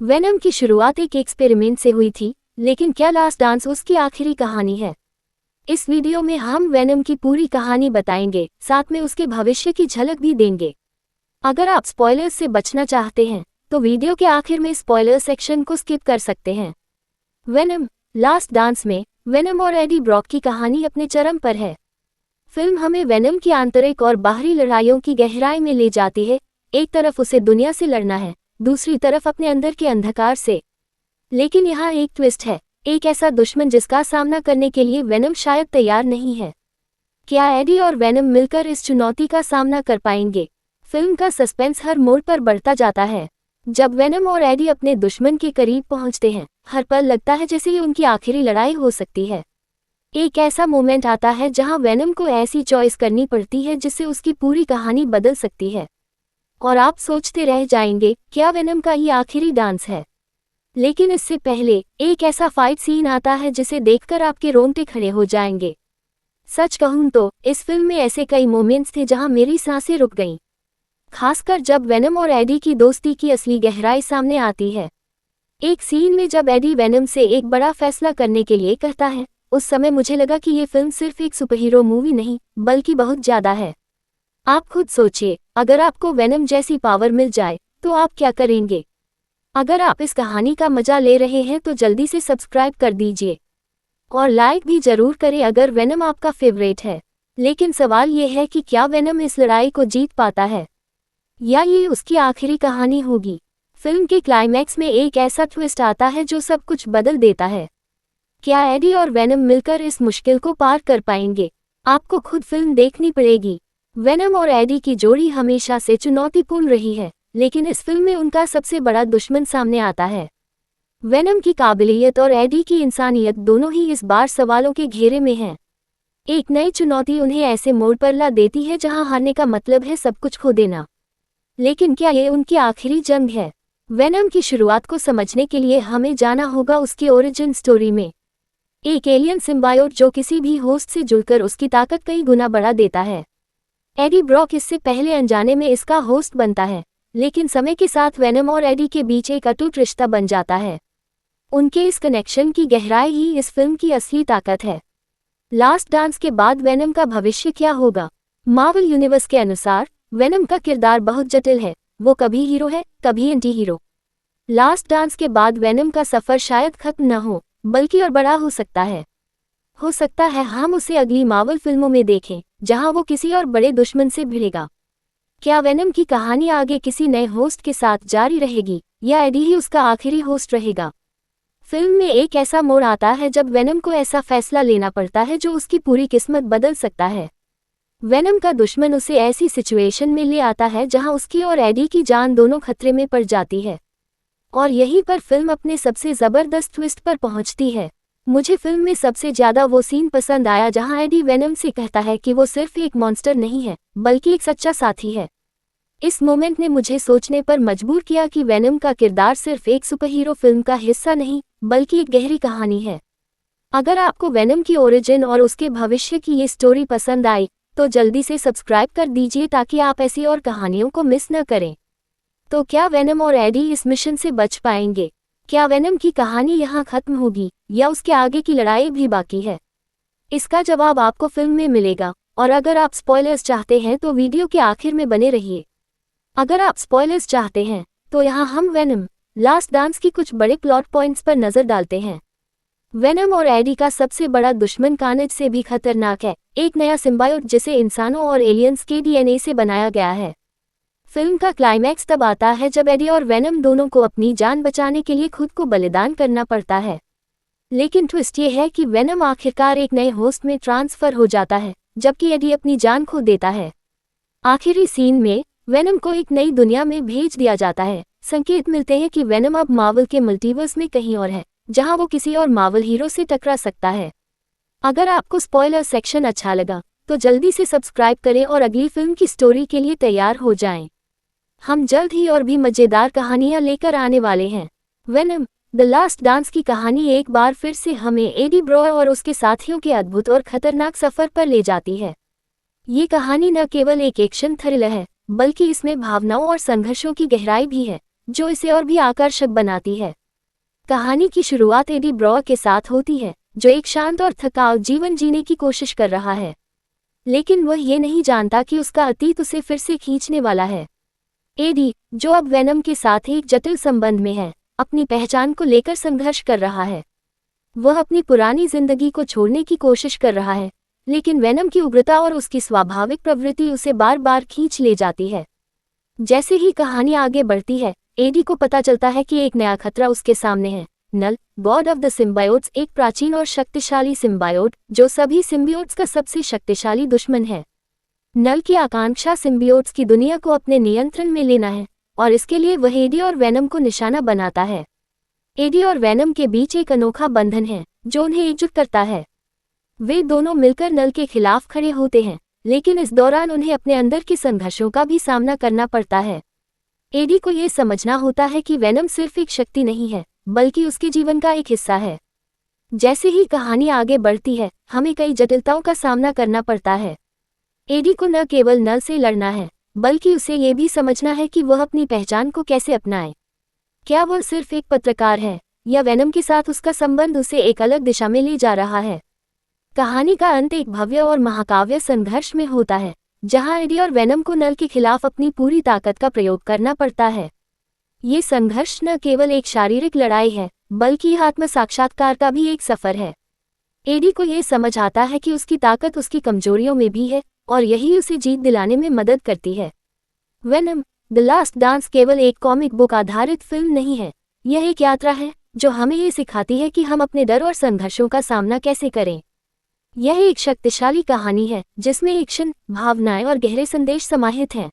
Venom की शुरुआत एक एक्सपेरिमेंट से हुई थी, लेकिन क्या लास्ट डांस उसकी आखिरी कहानी है? इस वीडियो में हम वेनम की पूरी कहानी बताएंगे, साथ में उसके भविष्य की झलक भी देंगे। अगर आप स्पॉयलर्स से बचना चाहते हैं, तो वीडियो के आखिर में स्पॉयलर सेक्शन को स्किप कर सकते हैं। वेनम लास्ट डांस में वेनम और एडी ब्रॉक की कहानी अपने चरम पर है। फिल्म हमें वेनम की आंतरिक और बाहरी लड़ाइयों की गहराई में ले जाती है। एक तरफ उसे दुनिया से लड़ना है, दूसरी तरफ अपने अंदर के अंधकार से। लेकिन यहाँ एक ट्विस्ट है, एक ऐसा दुश्मन जिसका सामना करने के लिए वेनम शायद तैयार नहीं है। क्या एडी और वेनम मिलकर इस चुनौती का सामना कर पाएंगे? फिल्म का सस्पेंस हर मोड़ पर बढ़ता जाता है। जब वेनम और एडी अपने दुश्मन के करीब पहुंचते हैं, हर पल लगता है जैसे ये उनकी आखिरी लड़ाई हो सकती है। एक ऐसा मोमेंट आता है जहां वेनम को ऐसी चॉइस करनी पड़ती है जिससे उसकी पूरी कहानी बदल सकती है, और आप सोचते रह जाएंगे, क्या वेनम का ये आखिरी डांस है? लेकिन इससे पहले एक ऐसा फाइट सीन आता है जिसे देखकर आपके रोंगटे खड़े हो जाएंगे। सच कहूं तो इस फिल्म में ऐसे कई मोमेंट्स थे जहां मेरी सांसें रुक गईं, खासकर जब वेनम और एडी की दोस्ती की असली गहराई सामने आती है। एक सीन में जब एडी वेनम से एक बड़ा फैसला करने के लिए कहता है, उस समय मुझे लगा कि ये फिल्म सिर्फ एक सुपरहीरो मूवी नहीं, बल्कि बहुत ज्यादा है। आप खुद सोचिए, अगर आपको वेनम जैसी पावर मिल जाए तो आप क्या करेंगे? अगर आप इस कहानी का मजा ले रहे हैं तो जल्दी से सब्सक्राइब कर दीजिए और लाइक भी जरूर करें अगर वेनम आपका फेवरेट है। लेकिन सवाल ये है कि क्या वेनम इस लड़ाई को जीत पाता है, या ये उसकी आखिरी कहानी होगी? फिल्म के क्लाइमैक्स में एक ऐसा ट्विस्ट आता है जो सब कुछ बदल देता है। क्या एडी और वेनम मिलकर इस मुश्किल को पार कर पाएंगे? आपको खुद फिल्म देखनी पड़ेगी। वेनम और एडी की जोड़ी हमेशा से चुनौतीपूर्ण रही है, लेकिन इस फिल्म में उनका सबसे बड़ा दुश्मन सामने आता है। वेनम की काबिलियत और एडी की इंसानियत दोनों ही इस बार सवालों के घेरे में हैं। एक नई चुनौती उन्हें ऐसे मोड़ पर ला देती है जहां हारने का मतलब है सब कुछ खो देना। लेकिन क्या ये उनकी आखिरी जंग है? वेनम की शुरुआत को समझने के लिए हमें जाना होगा उसकी ओरिजिन स्टोरी में। एक एलियन सिम्बायोट जो किसी भी होस्ट से जुड़कर उसकी ताकत कई गुना बढ़ा देता है। एडी ब्रॉक इससे पहले अनजाने में इसका होस्ट बनता है, लेकिन समय के साथ वेनम और एडी के बीच एक अटूट रिश्ता बन जाता है। उनके इस कनेक्शन की गहराई ही इस फिल्म की असली ताकत है। लास्ट डांस के बाद वेनम का भविष्य क्या होगा? मार्वल यूनिवर्स के अनुसार वेनम का किरदार बहुत जटिल है, वो कभी हीरो है, कभी एंटी हीरो। लास्ट डांस के बाद वेनम का सफर शायद खत्म न हो, बल्कि और बड़ा हो सकता है। हो सकता है हम उसे अगली मार्वल फिल्मों में देखें, जहां वो किसी और बड़े दुश्मन से भिड़ेगा। क्या वेनम की कहानी आगे किसी नए होस्ट के साथ जारी रहेगी, या एडी ही उसका आखिरी होस्ट रहेगा? फिल्म में एक ऐसा मोड़ आता है जब वेनम को ऐसा फैसला लेना पड़ता है जो उसकी पूरी किस्मत बदल सकता है। वेनम का दुश्मन उसे ऐसी सिचुएशन में ले आता है जहां उसकी और एडी की जान दोनों खतरे में पड़ जाती है, और यहीं पर फिल्म अपने सबसे जबरदस्त ट्विस्ट पर पहुंचती है। मुझे फिल्म में सबसे ज्यादा वो सीन पसंद आया जहां एडी वेनम से कहता है कि वो सिर्फ एक मॉन्स्टर नहीं है, बल्कि एक सच्चा साथी है। इस मोमेंट ने मुझे सोचने पर मजबूर किया कि वेनम का किरदार सिर्फ एक सुपरहीरो फिल्म का हिस्सा नहीं, बल्कि एक गहरी कहानी है। अगर आपको वेनम की ओरिजिन और उसके भविष्य की ये स्टोरी पसंद आई, तो जल्दी से सब्सक्राइब कर दीजिए ताकि आप ऐसी और कहानियों को मिस न करें। तो क्या वेनम और एडी इस मिशन से बच पाएंगे? क्या वेनम की कहानी यहाँ खत्म होगी, या उसके आगे की लड़ाई भी बाकी है? इसका जवाब आपको फिल्म में मिलेगा, और अगर आप स्पॉयलर्स चाहते हैं तो वीडियो के आखिर में बने रहिए। अगर आप स्पॉयलर्स चाहते हैं, तो यहाँ हम वेनम लास्ट डांस की कुछ बड़े प्लॉट पॉइंट्स पर नजर डालते हैं। वेनम और एडी का सबसे बड़ा दुश्मन कार्नेज से भी खतरनाक है, एक नया सिम्बायोट जिसे इंसानों और एलियंस के डीएनए से बनाया गया है। फिल्म का क्लाइमैक्स तब आता है जब एडी और वेनम दोनों को अपनी जान बचाने के लिए खुद को बलिदान करना पड़ता है। लेकिन ट्विस्ट ये है कि वेनम आखिरकार एक नए होस्ट में ट्रांसफर हो जाता है, जबकि एडी अपनी जान खो देता है। आखिरी सीन में वेनम को एक नई दुनिया में भेज दिया जाता है। संकेत मिलते हैं कि वेनम अब मार्वल के मल्टीवर्स में कहीं और है, जहां वो किसी और मार्वल हीरो से टकरा सकता है। अगर आपको स्पॉइलर सेक्शन अच्छा लगा, तो जल्दी से सब्सक्राइब करें और अगली फिल्म की स्टोरी के लिए तैयार हो जाएं। हम जल्द ही और भी मजेदार कहानियां लेकर आने वाले हैं। वेनम द लास्ट डांस की कहानी एक बार फिर से हमें एडी ब्रॉक और उसके साथियों के अद्भुत और खतरनाक सफर पर ले जाती है। ये कहानी न केवल एक एक्शन थ्रिलर है, बल्कि इसमें भावनाओं और संघर्षों की गहराई भी है, जो इसे और भी आकर्षक बनाती है। कहानी की शुरुआत एडी ब्रॉ के साथ होती है, जो एक शांत और थकाऊ जीवन जीने की कोशिश कर रहा है, लेकिन वह ये नहीं जानता कि उसका अतीत उसे फिर से खींचने वाला है। एडी, जो अब वेनम के साथ एक जटिल संबंध में है, अपनी पहचान को लेकर संघर्ष कर रहा है। वह अपनी पुरानी जिंदगी को छोड़ने की कोशिश कर रहा है, लेकिन वेनम की उग्रता और उसकी स्वाभाविक प्रवृत्ति उसे बार बार खींच ले जाती है। जैसे ही कहानी आगे बढ़ती है, एडी को पता चलता है कि एक नया खतरा उसके सामने है। नल, गॉड ऑफ द सिम्बायोट्स, एक प्राचीन और शक्तिशाली सिम्बायोट जो सभी सिम्बियोट्स का सबसे शक्तिशाली दुश्मन है। नल की आकांक्षा सिम्बियोट्स की दुनिया को अपने नियंत्रण में लेना है, और इसके लिए वह एडी और वेनम को निशाना बनाता है। एडी और वेनम के बीच एक अनोखा बंधन है जो उन्हें एकजुट करता है। वे दोनों मिलकर नल के खिलाफ खड़े होते हैं, लेकिन इस दौरान उन्हें अपने अंदर के संघर्षों का भी सामना करना पड़ता है। एडी को यह समझना होता है कि वेनम सिर्फ एक शक्ति नहीं है, बल्कि उसके जीवन का एक हिस्सा है। जैसे ही कहानी आगे बढ़ती है, हमें कई जटिलताओं का सामना करना पड़ता है। एडी को न केवल नल से लड़ना है, बल्कि उसे ये भी समझना है कि वह अपनी पहचान को कैसे अपनाए। क्या वह सिर्फ एक पत्रकार है, या वेनम के साथ उसका संबंध उसे एक अलग दिशा में ले जा रहा है। कहानी का अंत एक भव्य और महाकाव्य संघर्ष में होता है, जहां एडी और वेनम को नल के खिलाफ अपनी पूरी ताकत का प्रयोग करना पड़ता है। ये संघर्ष न केवल एक शारीरिक लड़ाई है, बल्कि आत्म साक्षात्कार का भी एक सफर है। एडी को ये समझ आता है कि उसकी ताकत उसकी कमजोरियों में भी है, और यही उसे जीत दिलाने में मदद करती है। वेनम, द लास्ट डांस केवल एक कॉमिक बुक आधारित फिल्म नहीं है, यह एक यात्रा है जो हमें ये सिखाती है कि हम अपने डर और संघर्षों का सामना कैसे करें। यह एक शक्तिशाली कहानी है जिसमें एक्शन, भावनाएं और गहरे संदेश समाहित हैं।